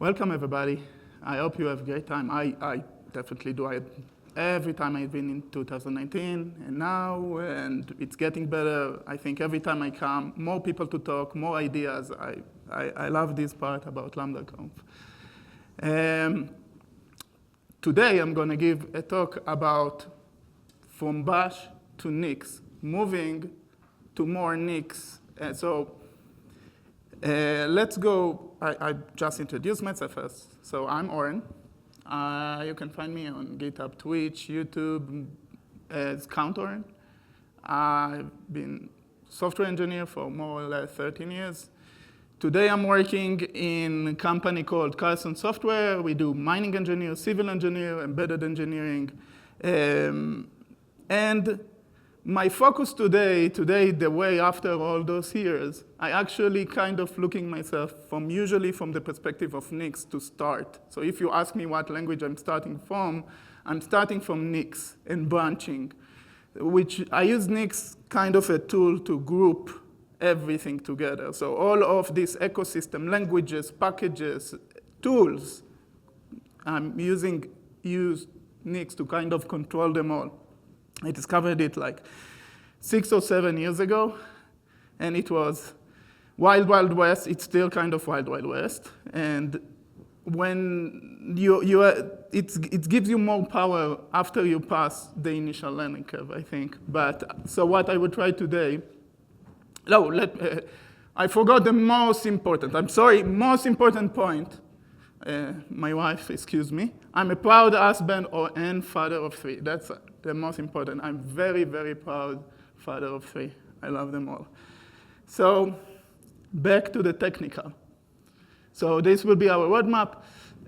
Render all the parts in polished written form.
Welcome, everybody. I hope you have a great time. I definitely do. Every time I've been in 2019 and now, and it's getting better. I think every time I come, more people to talk, more ideas. I love this part about LambdaConf. Today, I'm going to give a talk about from Bash to Nix, moving to more Nix. Let's go. I just introduced myself first. So I'm Oren. You can find me on GitHub, Twitch, YouTube as Count Oren. I've been software engineer for more or less 13 years. Today I'm working in a company called Carlson Software. We do mining engineer, civil engineer, embedded engineering. And my focus today, the way after all those years, I actually kind of looking myself usually from the perspective of Nix to start. So if you ask me what language I'm starting from Nix and branching, which I use Nix kind of a tool to group everything together. So all of this ecosystem, languages, packages, tools, I'm use Nix to kind of control them all. I discovered it like 6 or 7 years ago, and it was wild, wild west. It's still kind of wild, wild west. And when it gives you more power after you pass the initial learning curve, I think. So what I would try today, I forgot the most important point. My wife, excuse me. I'm a proud husband and father of 3. That's the most important. I'm very, very proud father of 3. I love them all. So back to the technical. So this will be our roadmap.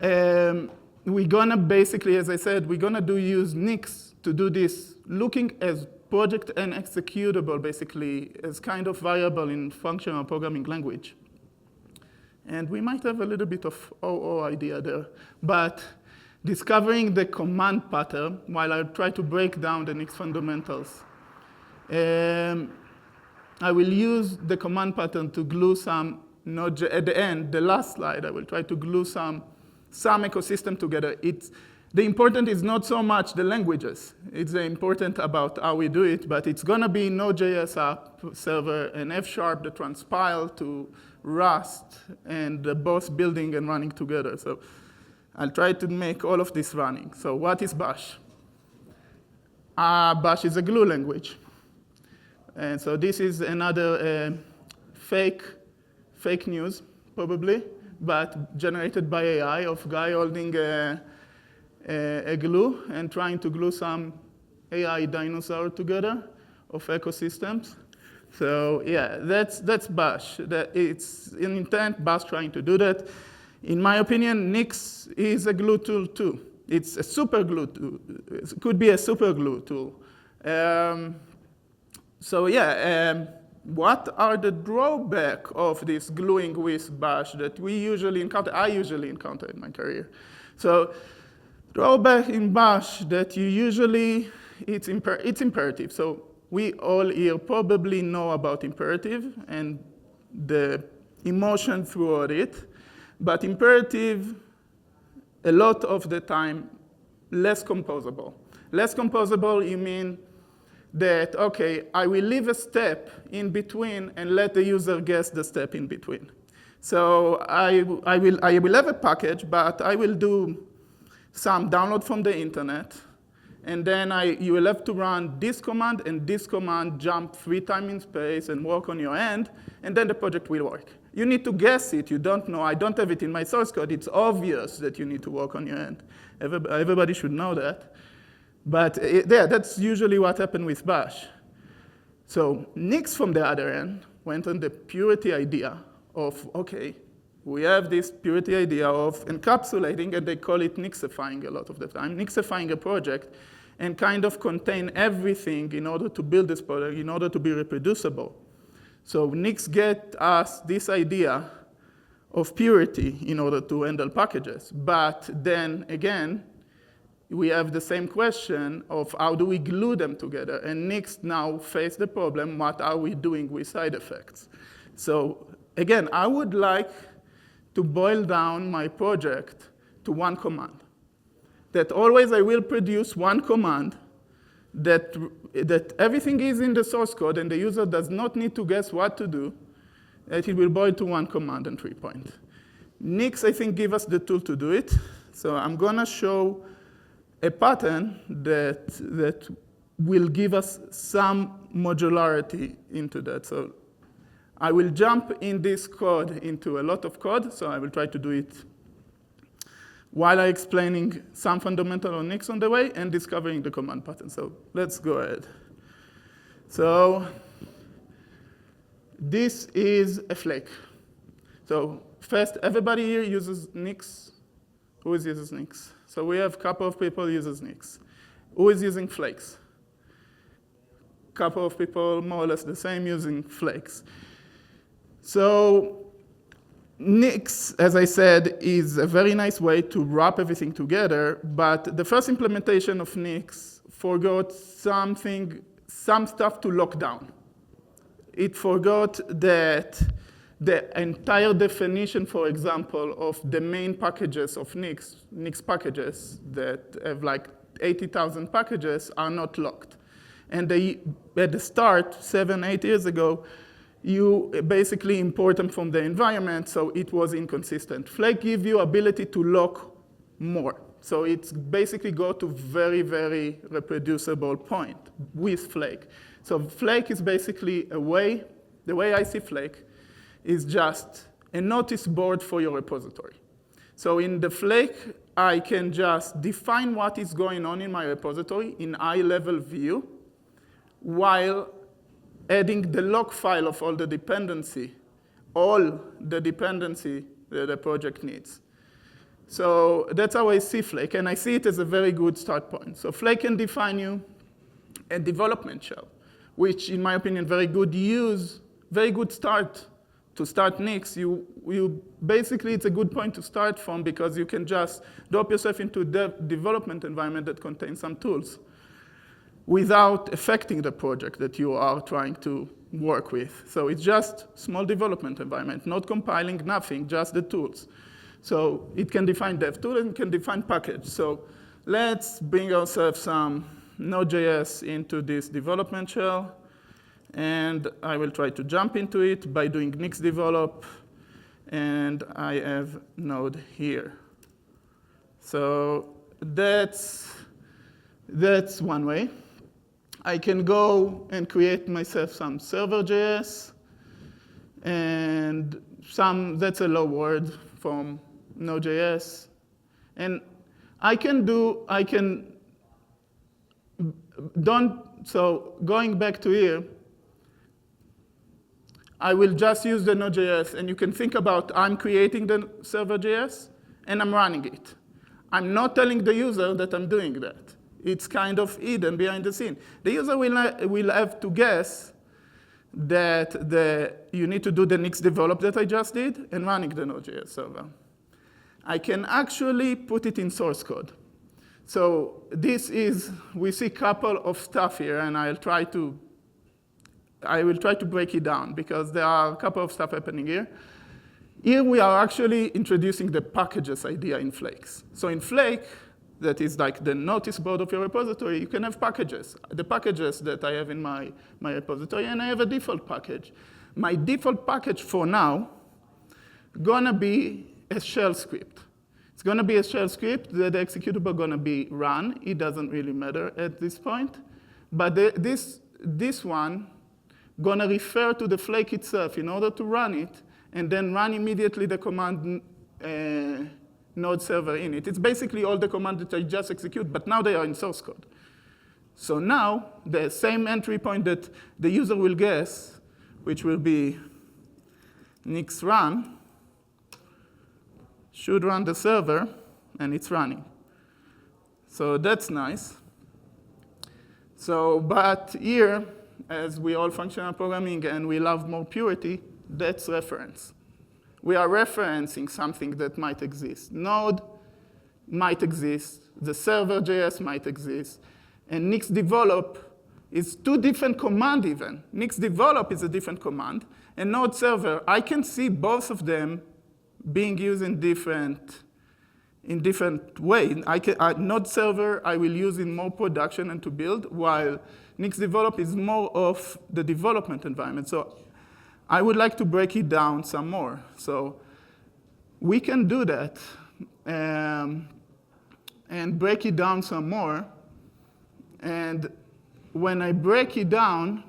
We're gonna basically, as I said, we're gonna use Nix to do this, looking as project and executable, basically, as kind of variable in functional programming language. And we might have a little bit of OO idea there. But discovering the command pattern, while I try to break down the Nix fundamentals, I will use the command pattern to glue some node. At the end, the last slide, I will try to glue some ecosystem together. The important is not so much the languages. It's important about how we do it, but it's going to be Node.js app server and F#, the transpile to Rust, and both building and running together. So I'll try to make all of this running. So what is Bash? Bash is a glue language. And so this is another fake news, probably, but generated by AI of a guy holding a glue and trying to glue some AI dinosaur together of ecosystems. So yeah, that's Bash. It's an intent, Bash trying to do that. In my opinion, Nix is a glue tool too. It's a super glue tool. It could be a super glue tool. What are the drawbacks of this gluing with Bash that I usually encounter in my career? So drawback in Bash that it's imperative. So we all here probably know about imperative and the emotion throughout it. But imperative, a lot of the time, less composable. Less composable, you mean that, okay, I will leave a step in between and let the user guess the step in between. So I will have a package, but I will do some download from the internet, and then you will have to run this command and this command, jump 3 times in space and work on your end, and then the project will work. You need to guess it. You don't know. I don't have it in my source code. It's obvious that you need to work on your end. Everybody should know that. But that's usually what happened with Bash. So Nix, from the other end, went on the purity idea of, okay, we have this purity idea of encapsulating, and they call it Nixifying a lot of the time, Nixifying a project, and kind of contain everything in order to build this product, in order to be reproducible. So Nix get us this idea of purity in order to handle packages. But then again, we have the same question of how do we glue them together? And Nix now face the problem, what are we doing with side effects? So again, I would like to boil down my project to one command. That always I will produce one command that everything is in the source code and the user does not need to guess what to do, that it will boil to one command and 3 point. Nix, I think, give us the tool to do it. So I'm gonna show a pattern that will give us some modularity into that. So I will jump in this code into a lot of code, so I will try to do it while I'm explaining some fundamental on Nix on the way and discovering the command pattern. So let's go ahead. So this is a flake. So first, everybody here uses Nix. Who uses Nix? So we have a couple of people who uses Nix. Who is using flakes? Couple of people, more or less the same, using flakes. So Nix, as I said, is a very nice way to wrap everything together, but the first implementation of Nix forgot some stuff to lock down. It forgot that the entire definition, for example, of the main packages of Nix packages that have like 80,000 packages are not locked. And at the start, 7, 8 years ago, you basically import them from the environment, so it was inconsistent. Flake gives you ability to lock more. So it's basically go to very, very reproducible point with Flake. So Flake is basically a way, the way I see Flake, is just a notice board for your repository. So in the Flake, I can just define what is going on in my repository in high-level view, while adding the log file of all the dependency that the project needs. So that's how I see Flake, and I see it as a very good start point. So Flake can define you a development shell, which, in my opinion, very good start to start Nix. Basically, it's a good point to start from because you can just drop yourself into the development environment that contains some tools without affecting the project that you are trying to work with. So it's just small development environment, not compiling, nothing, just the tools. So it can define dev tool and can define package. So let's bring ourselves some Node.js into this development shell. And I will try to jump into it by doing Nix develop. And I have Node here. So that's one way. I can go and create myself some server.js, and that's a low word from Node.js. And so going back to here, I will just use the Node.js, and you can think about I'm creating the server.js, and I'm running it. I'm not telling the user that I'm doing that. It's kind of hidden behind the scene. The user will have to guess that you need to do the Nix develop that I just did and running the Node.js server. I can actually put it in source code. So we see a couple of stuff here, and I will try to break it down because there are a couple of stuff happening here. Here we are actually introducing the packages idea in Flakes. So in Flake, that is like the notice board of your repository, you can have packages. The packages that I have in my repository, and I have a default package. My default package for now gonna be a shell script. It's gonna be a shell script that the executable gonna be run. It doesn't really matter at this point. But this one gonna refer to the Flake itself in order to run it, and then run immediately the command node server init. It's basically all the commands that I just execute, but now they are in source code. So now, the same entry point that the user will guess, which will be Nix run, should run the server, and it's running. So that's nice. So, but here, as we all functional programming and we love more purity, that's reference. We are referencing something that might exist. Node might exist. The server.js might exist. And Nix develop is two different commands even. Nix develop is a different command. And Node server, I can see both of them being used in different ways. Node server I will use in more production and to build, while Nix develop is more of the development environment. So I would like to break it down some more. So we can do that and break it down some more. And when I break it down,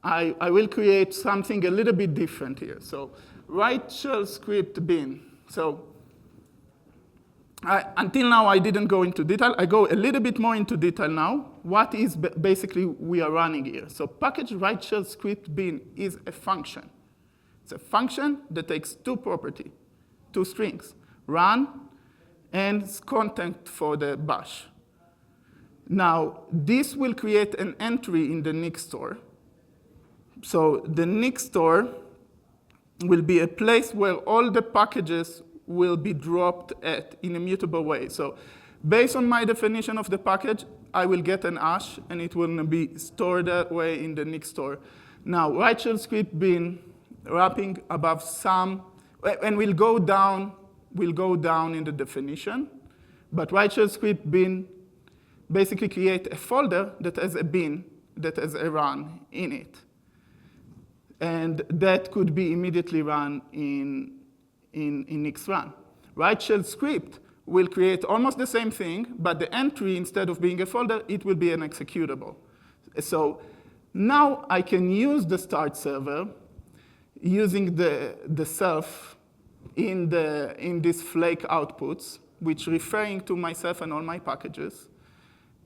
I will create something a little bit different here. So write shell script bin. So until now, I didn't go into detail. I go a little bit more into detail now. What is basically we are running here? So package write shell script bin is a function. It's a function that takes two properties, two strings, run and content for the bash. Now, this will create an entry in the Nix store. So the Nix store will be a place where all the packages will be dropped at in a mutable way. So based on my definition of the package, I will get an hash, and it will be stored that way in the Nix store. Now, write shell script bin wrapping above some, and we'll go down in the definition, but write shell script bin basically create a folder that has a bin that has a run in it. And that could be immediately run in Nix run. Write shell script will create almost the same thing, but the entry, instead of being a folder, it will be an executable. So now I can use the start server using the self in these flake outputs, which referring to myself and all my packages,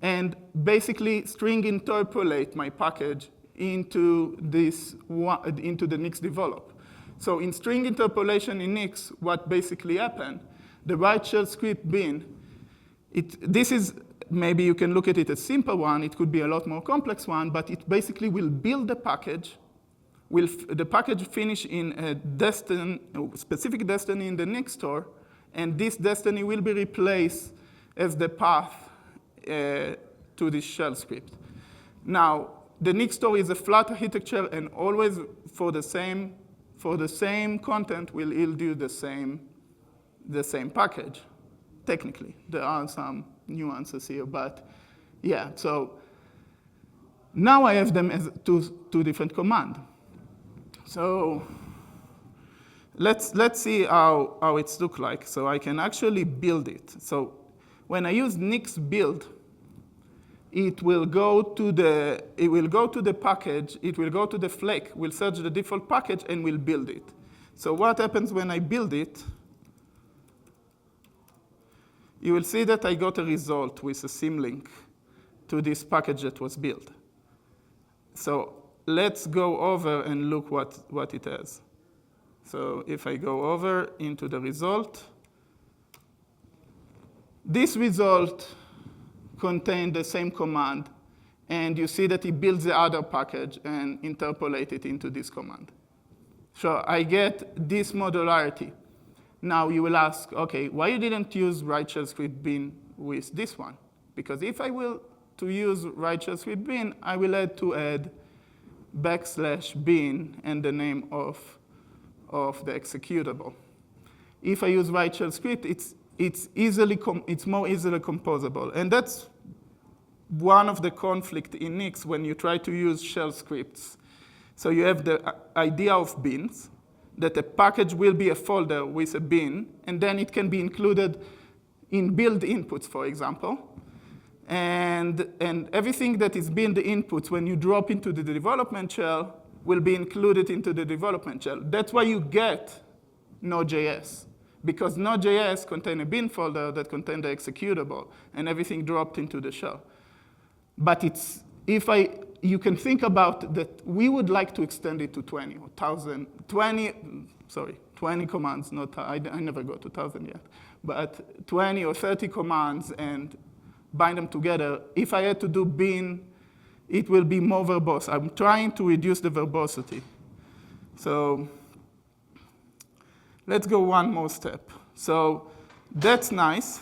and basically string interpolate my package into the Nix develop. So in string interpolation in Nix, what basically happened, the write shell script bin, this is, maybe you can look at it as a simple one, it could be a lot more complex one, but it basically will build the package, the package finish in a specific destiny in the Nix store, and this destiny will be replaced as the path to this shell script. Now, the Nix store is a flat architecture, and always for the same content will yield you the same package. Technically, there are some nuances here, but yeah. So now I have them as two different commands. So let's see how it looks like. So I can actually build it. So when I use Nix build, it will go to the package, it will go to the flake, will search the default package, and will build it. So what happens when I build it? You will see that I got a result with a symlink to this package that was built. So let's go over and look what it has. So if I go over into the result, this result contain the same command, and you see that he builds the other package and interpolate it into this command. So I get this modularity. Now you will ask, okay, why you didn't use write shell script bin with this one? Because if I will to use write shell script bin, I will have to add \bin and the name of the executable. If I use write shell script, it's more easily composable. And that's one of the conflict in Nix when you try to use shell scripts. So you have the idea of bins, that a package will be a folder with a bin, and then it can be included in build inputs, for example. And everything that is build inputs, when you drop into the development shell, will be included into the development shell. That's why you get Node.js. Because Node.js contains a bin folder that contains the executable, and everything dropped into the shell. But you can think about that we would like to extend it to 20 commands, I never got to 1,000 yet, but 20 or 30 commands and bind them together. If I had to do bin, it will be more verbose. I'm trying to reduce the verbosity. So let's go one more step. So that's nice,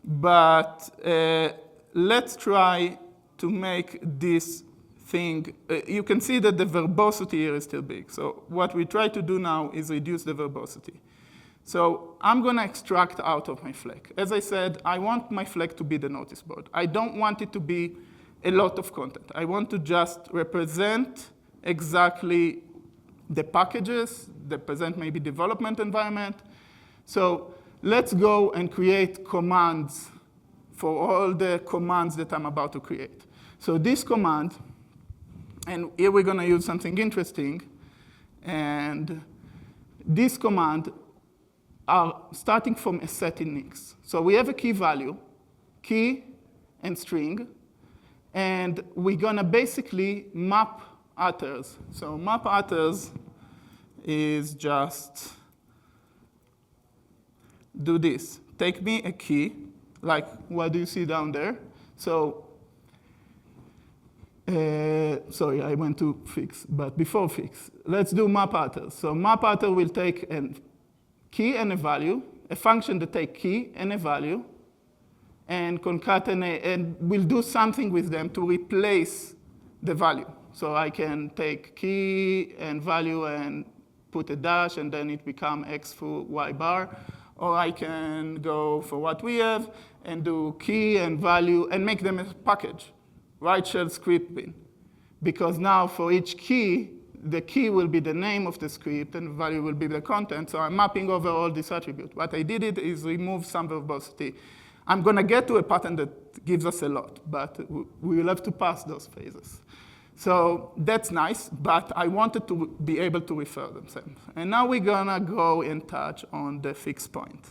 but let's try to make this thing, you can see that the verbosity here is still big. So what we try to do now is reduce the verbosity. So I'm going to extract out of my flake. As I said, I want my flake to be the notice board. I don't want it to be a lot of content. I want to just represent exactly the packages, represent maybe development environment. So let's go and create commands for all the commands that I'm about to create. So this command, and here we're going to use something interesting. And this command are starting from a set in Nix. So we have a key value, key and string, and we're going to basically map utters. So map utters is just do this. Take me a key, like what do you see down there? So, sorry, I went to fix, but before fix, let's do map utters. So map utter will take a key and a value, a function that takes key and a value, and concatenate, and we'll do something with them to replace the value. So I can take key and value and put a dash, and then it becomes x for y bar. Or I can go for what we have and do key and value and make them a package, write shell script bin. Because now for each key, the key will be the name of the script and the value will be the content. So I'm mapping over all this attribute. What I did is remove some verbosity. I'm going to get to a pattern that gives us a lot, but we will have to pass those phases. So that's nice, but I wanted to be able to refer themselves. And now we're going to go and touch on the fixed point.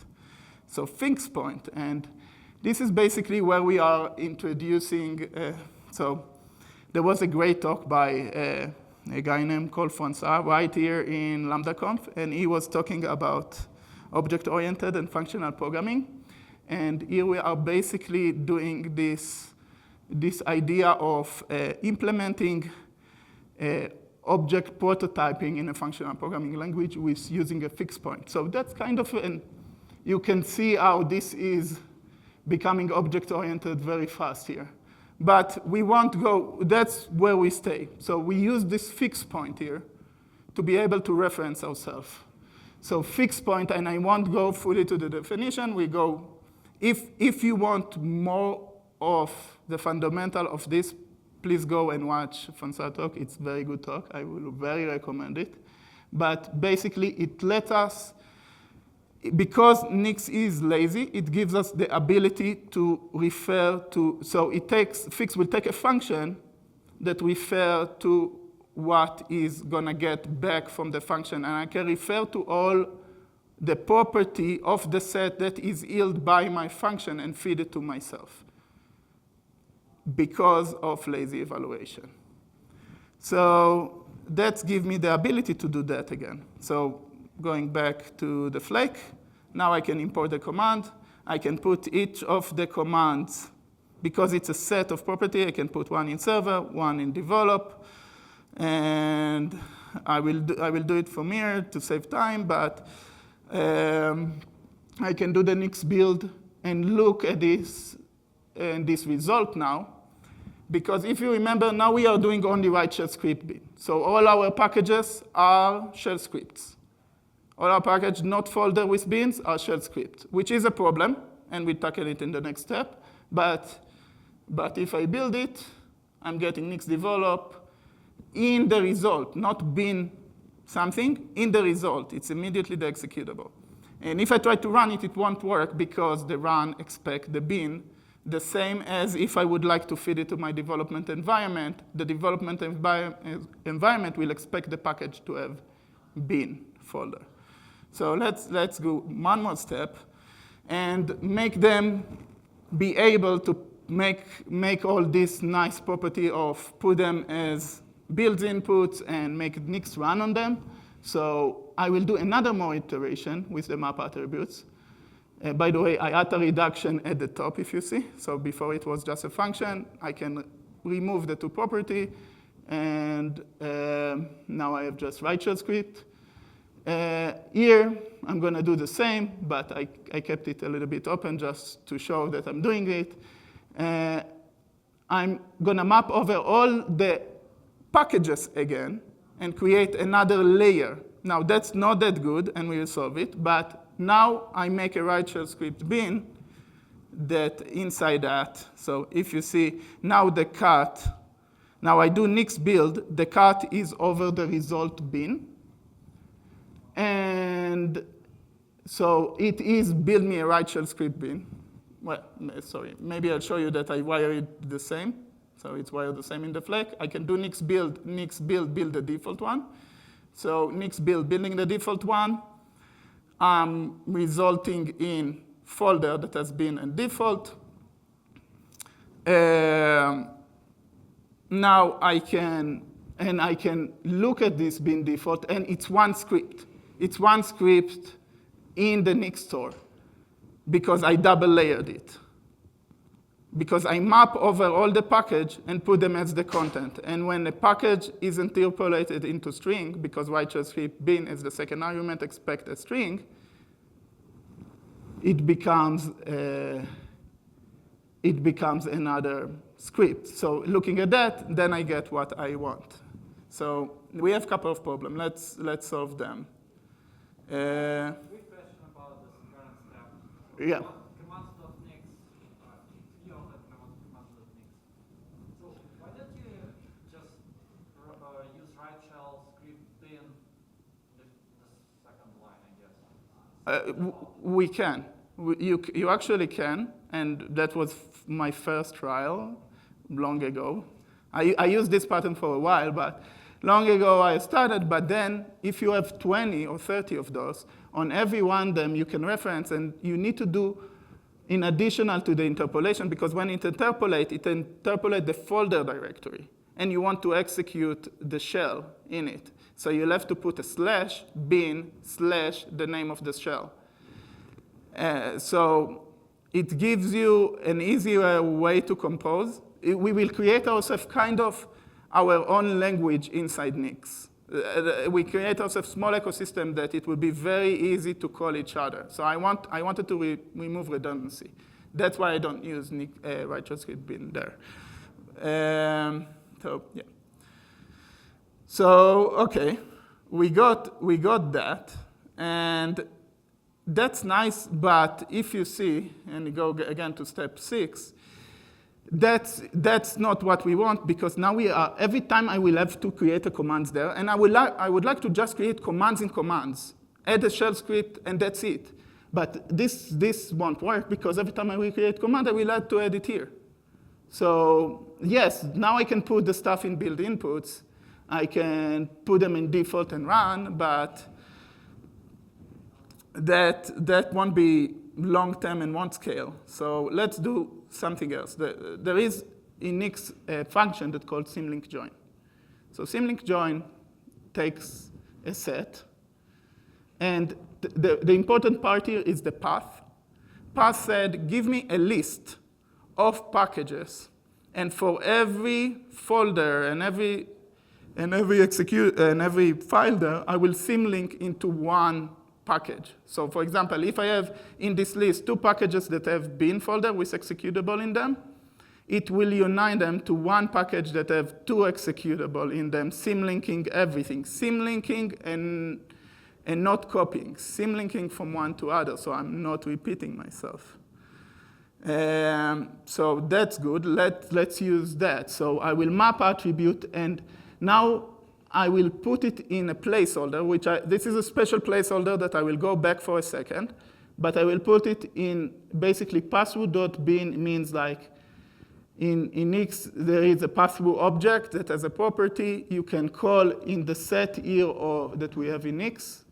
So fixed point, and this is basically where we are introducing. So there was a great talk by a guy named Cole Francois right here in LambdaConf, and he was talking about object-oriented and functional programming. And here we are basically doing this idea of implementing object prototyping in a functional programming language with using a fixed point. So that's kind of you can see how this is becoming object-oriented very fast here. But we won't go, that's where we stay. So we use this fixed point here to be able to reference ourselves. So fixed point, and I won't go fully to the definition, we go, if you want more of the fundamental of this, please go and watch Francois talk. It's a very good talk. I will very recommend it. But basically, it lets us, because Nix is lazy, it gives us the ability to refer to, so fix will take a function that refer to what is going to get back from the function. And I can refer to all the property of the set that is yielded by my function and feed it to myself because of lazy evaluation. So that gives me the ability to do that again. So going back to the flake, now I can import the command. I can put each of the commands, because it's a set of property, I can put one in server, one in develop, and I will do it from here to save time, but I can do the Nix build and look at this result now. Because if you remember, now we are doing only write shell script bin. So all our packages are shell scripts. All our packages not folder with bins are shell scripts, which is a problem, and we'll tackle it in the next step. But if I build it, I'm getting Nix develop in the result, not bin something, in the result. It's immediately the executable. And if I try to run it, it won't work because the run expects the bin, the same as if I would like to feed it to my development environment. The development environment will expect the package to have bin folder. So let's go one more step and make them be able to make all this nice property of put them as build inputs and make Nix run on them. So I will do another more iteration with the map attributes. By the way, I add a reduction at the top, if you see. So before it was just a function, I can remove the two property, and now I have just write shell script. Here, I'm going to do the same, but I kept it a little bit open just to show that I'm doing it. I'm going to map over all the packages again and create another layer. Now, that's not that good, and we will solve it. But now I make a right shell script bin that inside that. So if you see now the cut, now I do Nix build. The cut is over the result bin. And so it is build me a right shell script bin. Well, sorry, maybe I'll show you that I wire it the same. So it's wired the same in the flake. I can do Nix build, build the default one. So Nix build, building the default one, resulting in folder that has been a default. Now I can look at this bin default, and it's one script. It's one script in the Nix store because I double layered it. Because I map over all the package and put them as the content. And when the package is interpolated into string, because right shell script bin as the second argument expect a string, it becomes another script. So looking at that, then I get what I want. So we have a couple of problems. Let's solve them. Quick question about this current step. Yeah. Commands.nix, clear on that commands.nix. So why don't you just use right shell script bin the second line, I guess? We can. You actually can, and that was my first trial long ago. I used this pattern for a while, but long ago I started, but then if you have 20 or 30 of those, on every one of them you can reference, and you need to do in additional to the interpolation, because when it interpolates the folder directory, and you want to execute the shell in it. So you'll have to put a slash bin slash the name of the shell. So it gives you an easier way to compose. We will create ourselves kind of our own language inside Nix. We create ourselves a small ecosystem that it will be very easy to call each other. So I wanted to remove redundancy. That's why I don't use right shell script bin there. So yeah. So okay, we got that, and that's nice. But if you see, and you go again to step 6. That's not what we want, because now every time I will have to create a commands there, and I would like to just create commands in commands, add a shell script, and that's it. But this won't work, because every time I will create command, I will have to add it here. So yes, now I can put the stuff in build inputs. I can put them in default and run, but that won't be long-term and won't scale. So let's do something else. There is in Nix a function that's called symlink join. So symlink join takes a set, and the important part here is the path. Path said, give me a list of packages, and for every folder and every file there, I will symlink into one package. So for example, if I have in this list 2 packages that have bin folder with executable in them, it will unite them to one package that have 2 executable in them, symlinking everything. Symlinking and not copying. Symlinking from one to other, so I'm not repeating myself. So that's good. Let's use that. So I will map attribute, and now I will put it in a placeholder, this is a special placeholder that I will go back for a second, but I will put it in basically passthrough.bin means like in Nix there is a passthrough object that has a property you can call in the set here or that we have in Nix.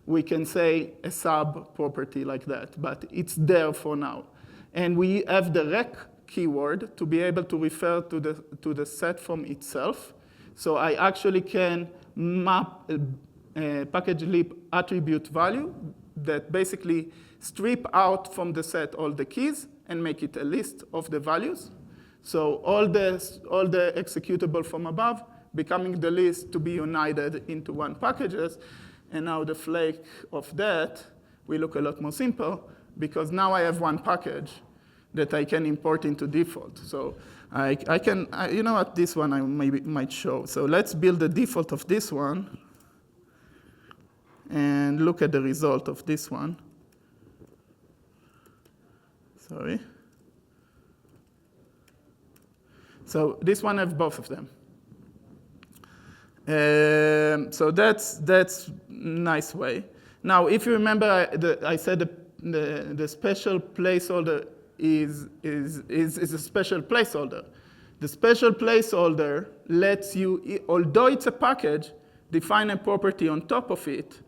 We can say a sub property like that, but it's there for now. And we have the rec keyword to be able to refer to the set from itself. So I actually can map a package lib attribute value that basically strip out from the set all the keys and make it a list of the values. So all the executable from above becoming the list to be united into one packages. And now the flake of that will look a lot more simple, because now I have one package that I can import into default. So you know what, this one I might show. So let's build the default of this one and look at the result of this one. Sorry. So this one has both of them. So that's nice way. Now, if you remember, I said the special placeholder is a special placeholder. The special placeholder lets you, although it's a package, define a property on top of it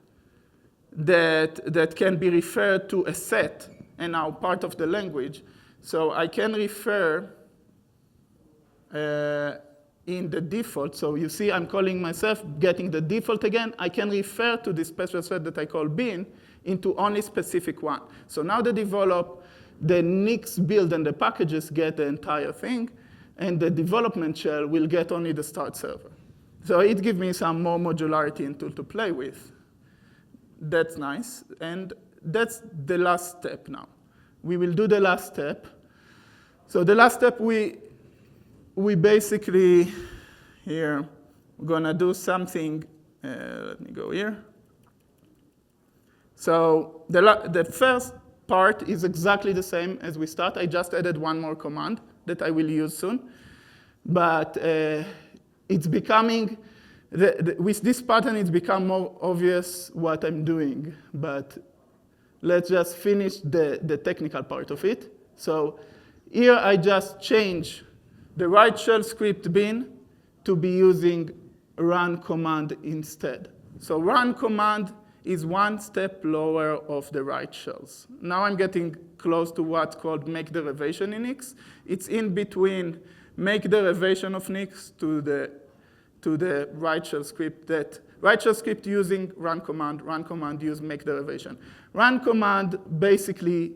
that can be referred to a set and now part of the language. So I can refer in the default. So you see I'm calling myself, getting the default again. I can refer to this special set that I call bin into only specific one. So now the Nix build and the packages get the entire thing, and the development shell will get only the start server. So it gives me some more modularity and tool to play with. That's nice, and that's the last step now. We will do the last step. So the last step, we basically, here, we're gonna do something, let me go here. So the first part is exactly the same as we start. I just added one more command that I will use soon. But it's becoming, with this pattern, it's become more obvious what I'm doing. But let's just finish the technical part of it. So here I just change the write shell script bin to be using run command instead. So run command is one step lower of the write shells. Now I'm getting close to what's called make derivation in Nix. It's in between make derivation of Nix to the write shell script that write shell script using run command use make derivation. Run command basically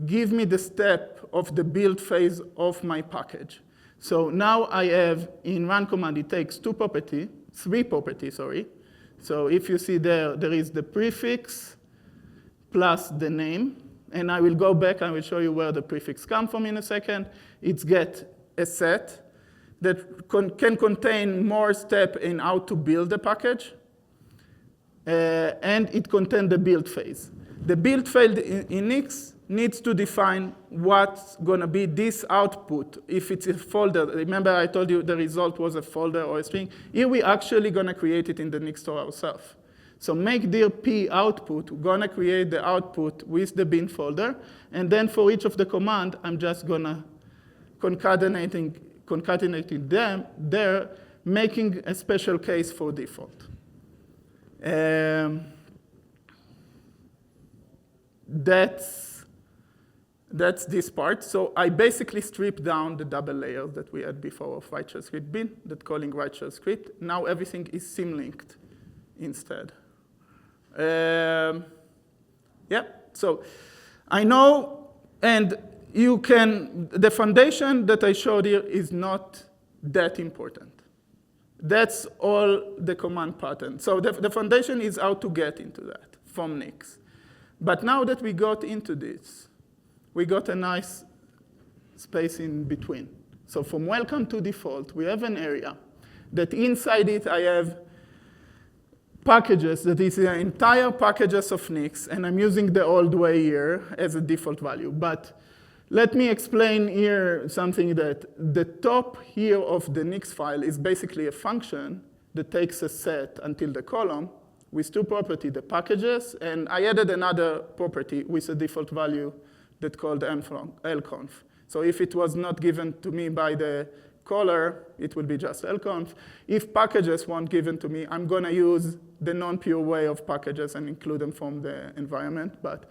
give me the step of the build phase of my package. So now I have in run command, it takes three properties, sorry. So if you see there is the prefix plus the name. And I will go back, I will show you where the prefix comes from in a second. It's get a set that can contain more steps in how to build the package. And it contains the build phase. The build phase in Nix needs to define what's going to be this output. If it's a folder, remember I told you the result was a folder or a string. Here we're actually going to create it in the Nix store ourselves. So make dir p output, we're going to create the output with the bin folder. And then for each of the command, I'm just going to concatenating them there, making a special case for default. That's this part. So I basically stripped down the double layers that we had before of write shell script bin, that calling write shell script. Now everything is sim-linked instead. Yeah, so I know, and the foundation that I showed here is not that important. That's all the command pattern. So the foundation is how to get into that from Nix. But now that we got into this, we got a nice space in between. So from welcome to default, we have an area that inside it I have packages that is the entire packages of Nix, and I'm using the old way here as a default value. But let me explain here something that the top here of the Nix file is basically a function that takes a set until the column with two properties, the packages, and I added another property with a default value that called Lconf. So if it was not given to me by the caller, it will be just Lconf. If packages weren't given to me, I'm going to use the non-pure way of packages and include them from the environment. But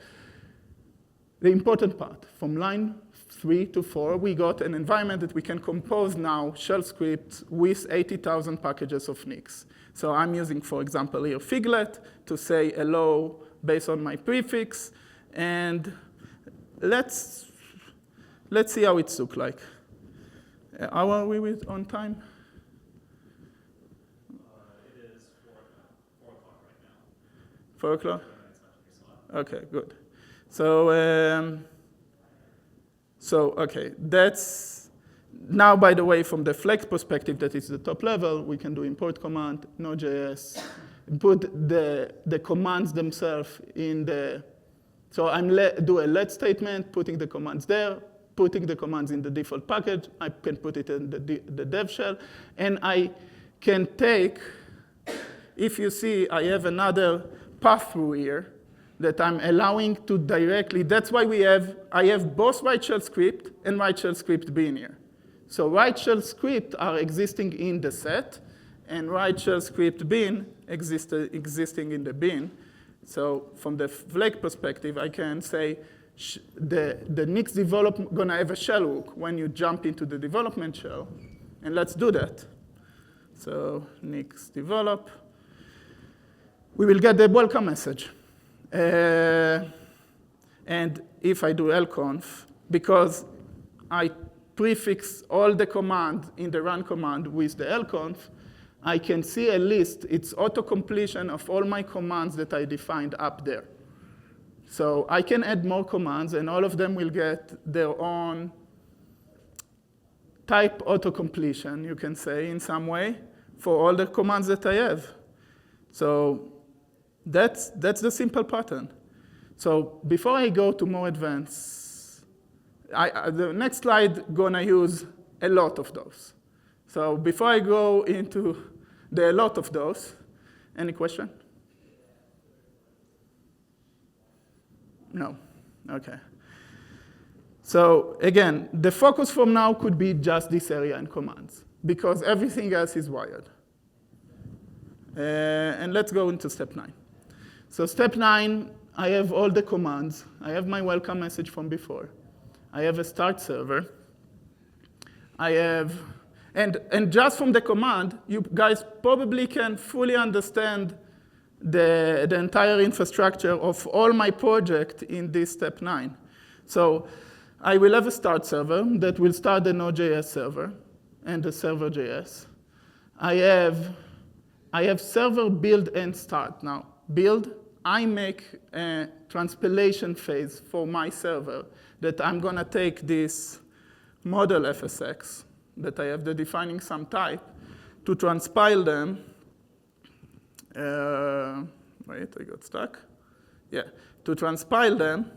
the important part, from line 3 to 4, we got an environment that we can compose now shell scripts with 80,000 packages of Nix. So I'm using, for example, here Figlet to say hello based on my prefix. And let's see how it looks like. How are we on time? It is 4 o'clock right now. 4 o'clock? OK, good. So So, okay, that's, now by the way, from the Flex perspective, that is the top level, we can do import command, Node.js, put the commands themselves in the, so do a let statement, putting the commands there, putting the commands in the default package, I can put it in the dev shell, and I can take, if you see, I have another path through here that I'm allowing to directly, that's why I have both write shell script and write shell script bin here. So write shell script are existing in the set, and write shell script bin existing in the bin. So from the Flake perspective, I can say the Nix development gonna have a shell hook when you jump into the development shell, and let's do that. So Nix develop. We will get the welcome message. And if I do lconf, because I prefix all the command in the run command with the lconf, I can see a list. It's auto-completion of all my commands that I defined up there. So I can add more commands, and all of them will get their own type auto-completion, you can say, in some way, for all the commands that I have. So that's the simple pattern. So before I go to more advanced, the next slide gonna use a lot of those. So before I go into the lot of those, any question? No, okay. So again, the focus from now could be just this area and commands, because everything else is wired. And let's go into step 9. So step 9, I have all the commands. I have my welcome message from before. I have a start server. I have, and just from the command, you guys probably can fully understand the entire infrastructure of all my project in this step 9. So I will have a start server that will start the Node.js server and the server.js. I have server build and start. Now, build, I make a transpilation phase for my server that I'm gonna take this model FSX that I have the defining some type to transpile them. Wait, I got stuck. Yeah, to transpile them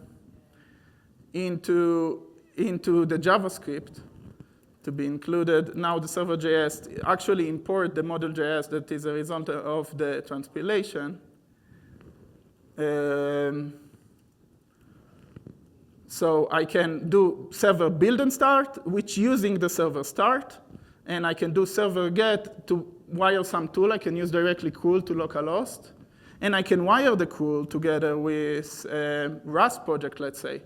into the JavaScript to be included. Now the server.js actually import the model.js that is a result of the transpilation. So I can do server build and start, which using the server start, and I can do server get to wire some tool. I can use directly curl to localhost, and I can wire the curl together with a Rust project, let's say.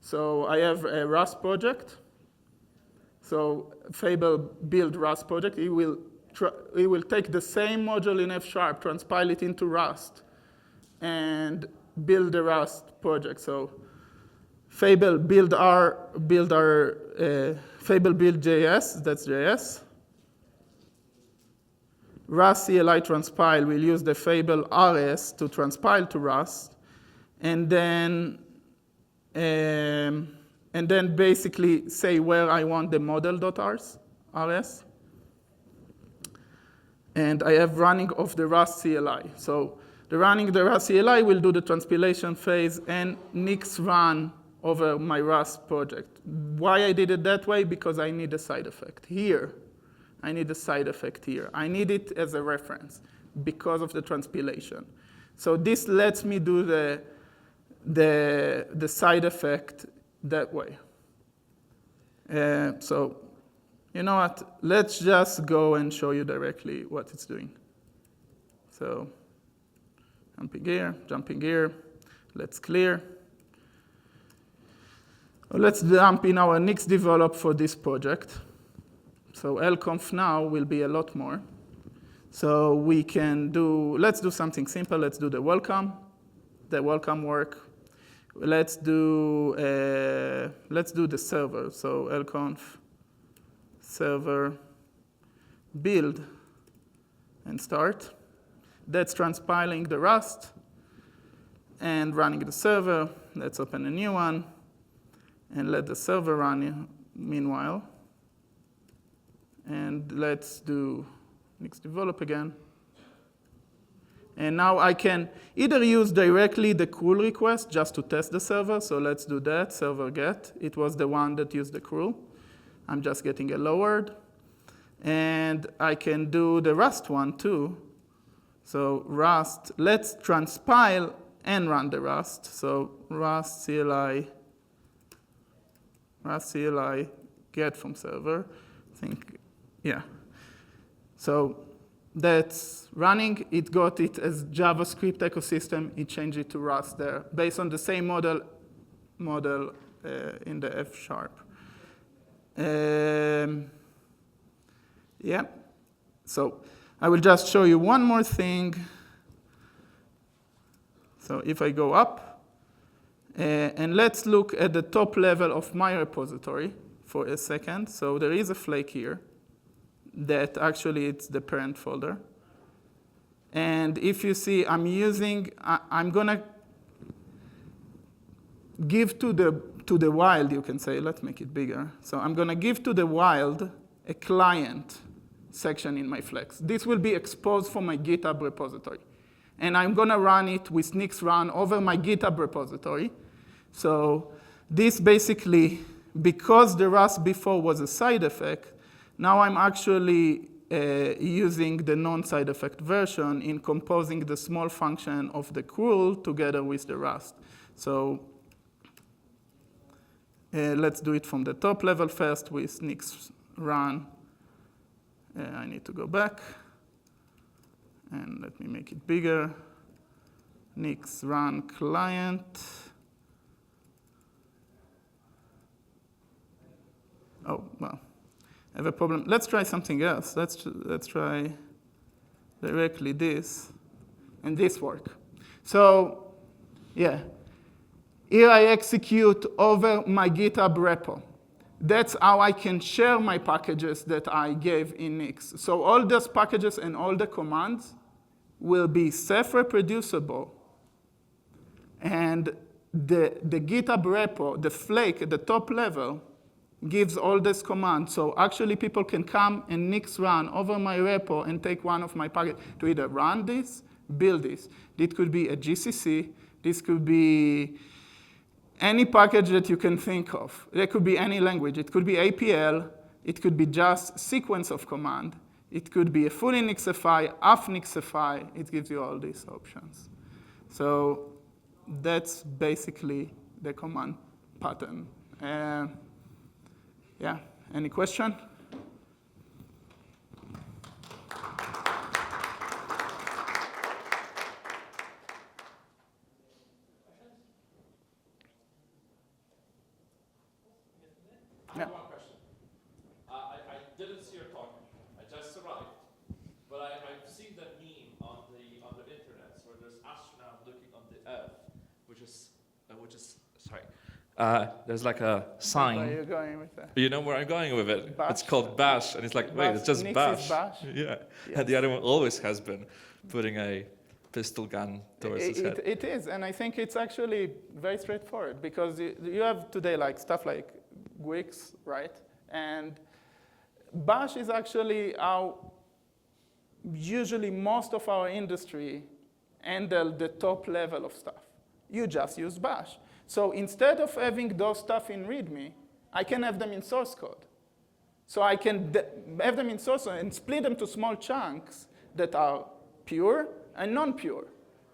So I have a Rust project. So Fable build Rust project. It will take the same module in F#, transpile it into Rust, and build the Rust project. So Fable build Fable build JS, that's JS. Rust CLI transpile will use the Fable RS to transpile to Rust, and then basically say where I want the model.rs. And I have running of the Rust CLI. So the running the Rust CLI will do the transpilation phase and Nix run over my Rust project. Why I did it that way? Because I need a side effect here. I need a side effect here. I need it as a reference because of the transpilation. So this lets me do the side effect that way. So you know what? Let's just go and show you directly what it's doing. So jumping here. Let's clear. Let's dump in our Nix develop for this project. So lconf now will be a lot more. So we can let's do something simple. Let's do the welcome work. Let's do the server. So lconf server build and start. That's transpiling the Rust and running the server. Let's open a new one. and let the server run meanwhile. And let's do Unix develop again. And now I can either use directly the curl request just to test the server. So let's do that, server get. It was the one that used the curl. I'm just getting a lowered. And I can do the Rust one too. So Rust, let's transpile and run the Rust. So Rust CLI get from server. I think, yeah. So that's running. It got it as JavaScript ecosystem. It changed it to Rust there, based on the same model in the F#. Yeah. So I will just show you one more thing. So if I go up, and let's look at the top level of my repository for a second. So there is a flake here that actually it's the parent folder. And if you see, I'm going to give to the wild, you can say, let's make it bigger. So I'm going to give to the wild a client section in my Flex. This will be exposed from my GitHub repository. And I'm going to run it with Nix run over my GitHub repository. So this basically, because the Rust before was a side effect, now I'm actually using the non-side effect version in composing the small function of the curl together with the Rust. So let's do it from the top level first with Nix run. I need to go back. And let me make it bigger. Nix run client. Oh, well. I have a problem. Let's try something else. Let's try directly this, and this work. So, yeah. Here I execute over my GitHub repo. That's how I can share my packages that I gave in Nix. So all those packages and all the commands will be self-reproducible. And the GitHub repo, the flake at the top level, gives all this command. So actually people can come and Nix run over my repo and take one of my packages to either run this, build this. It could be a GCC. This could be any package that you can think of. There could be any language. It could be APL. It could be just sequence of command. It could be a fully Nixify, half Nixify. It gives you all these options. So that's basically the command pattern. Yeah, any question? I have one question. I didn't see your talk. I just arrived, but I've seen that meme on the internet where there's astronaut looking on the Earth, which is sorry. There's like a sign. Where are you going with that? You know where I'm going with it? Bash. It's called Bash, and it's like, wait, it's just Nix Bash. is Bash? Yeah, Yes. and the other one always has been putting a pistol gun towards his head. It is, and I think it's actually very straightforward because you have today like stuff like Wix, right? And Bash is actually how usually most of our industry handle the top level of stuff. You just use Bash. So instead of having those stuff in README, I can have them in source code. So I can have them in source code and split them to small chunks that are pure and non-pure.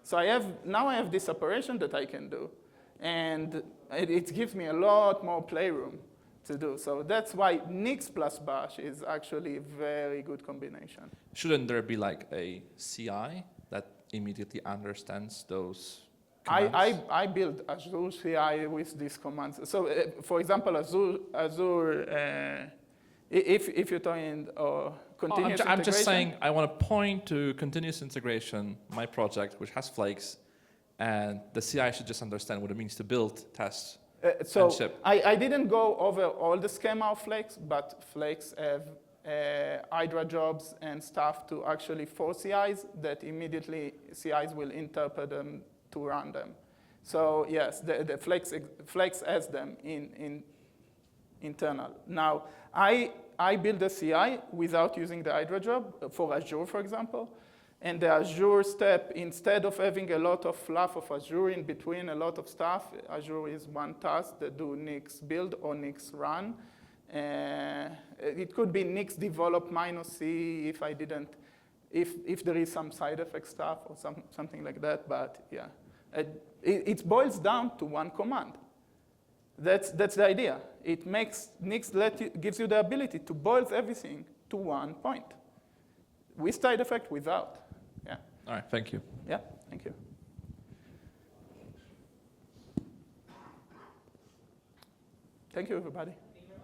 So now I have this operation that I can do. And it gives me a lot more playroom to do. So that's why Nix plus Bash is actually a very good combination. Shouldn't there be like a CI that immediately understands those commands? I build Azure CI with these commands. So for example, Azure if you're talking continuous integration. I'm just saying I want to point to continuous integration, my project, which has flakes, and the CI should just understand what it means to build, test, so and ship. I didn't go over all the schema of flakes, but flakes have Hydra jobs and stuff to actually for CIs that immediately CIs will interpret them to run them. So yes, the flakes has them in internal. Now, I build a CI without using the Hydra job for Azure, for example. And the Azure step, instead of having a lot of fluff of Azure in between a lot of stuff, Azure is one task that do Nix build or Nix run. It could be Nix develop -c if there is some side effect stuff or something like that. But yeah, it boils down to one command. That's the idea. It makes Nix gives you the ability to boil everything to one point, with side effect, without. Yeah. All right, thank you. Yeah, thank you. Thank you, everybody.